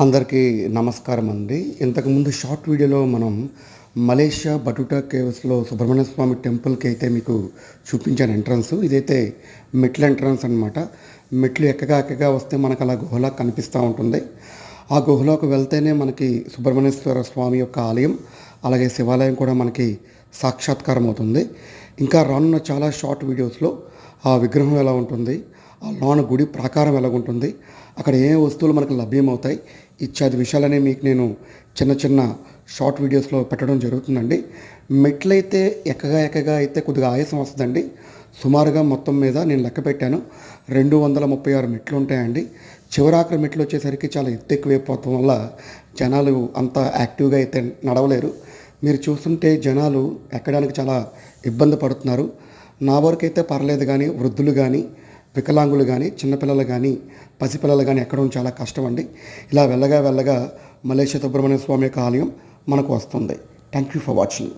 అందరికీ నమస్కారం అండి. ఇంతకుముందు షార్ట్ వీడియోలో మనం మలేషియా బటుటా కేవ్స్‌లో సుబ్రహ్మణ్య స్వామి టెంపుల్‌కి అయితే మీకు చూపించాను ఎంట్రన్స్. ఇదైతే మెట్ల ఎంట్రన్స్ అనమాట. మెట్లు ఎక్కగా వస్తే మనకు అలా గుహలా కనిపిస్తూ ఉంటుంది. ఆ గుహలోకి వెళ్తేనే మనకి సుబ్రహ్మణ్యేశ్వర స్వామి యొక్క ఆలయం, అలాగే శివాలయం కూడా మనకి సాక్షాత్కారం అవుతుంది. ఇంకా రానున్న చాలా షార్ట్ వీడియోస్‌లో ఆ విగ్రహం ఎలా ఉంటుంది, ఆ లోన గుడి ప్రాకారం ఎలాగుంటుంది, అక్కడ ఏ వస్తువులు మనకు లభ్యమవుతాయి, ఇత్యాది విషయాలని మీకు నేను చిన్న షార్ట్ వీడియోస్లో పెట్టడం జరుగుతుందండి. మెట్లయితే ఎక్కగా అయితే కొద్దిగా ఆయాసం వస్తుందండి. సుమారుగా మొత్తం మీద నేను లెక్క పెట్టాను, 236 మెట్లు ఉంటాయండి. చివరాఖరి మెట్లు వచ్చేసరికి చాలా ఎక్కువైపోవటం వల్ల జనాలు అంత యాక్టివ్గా అయితే నడవలేరు. మీరు చూస్తుంటే జనాలు ఎక్కడానికి చాలా ఇబ్బంది పడుతున్నారు. నా వరకైతే పర్లేదు, కానీ వృద్ధులు కానీ, వికలాంగులు కానీ, చిన్నపిల్లలు కానీ, పసిపిల్లలు కానీ ఎక్కడం చాలా కష్టం అండి. ఇలా వెళ్ళగా మలేషియా సుబ్రహ్మణ్య స్వామి యొక్క ఆలయం మనకు వస్తుంది. Thank you for watching.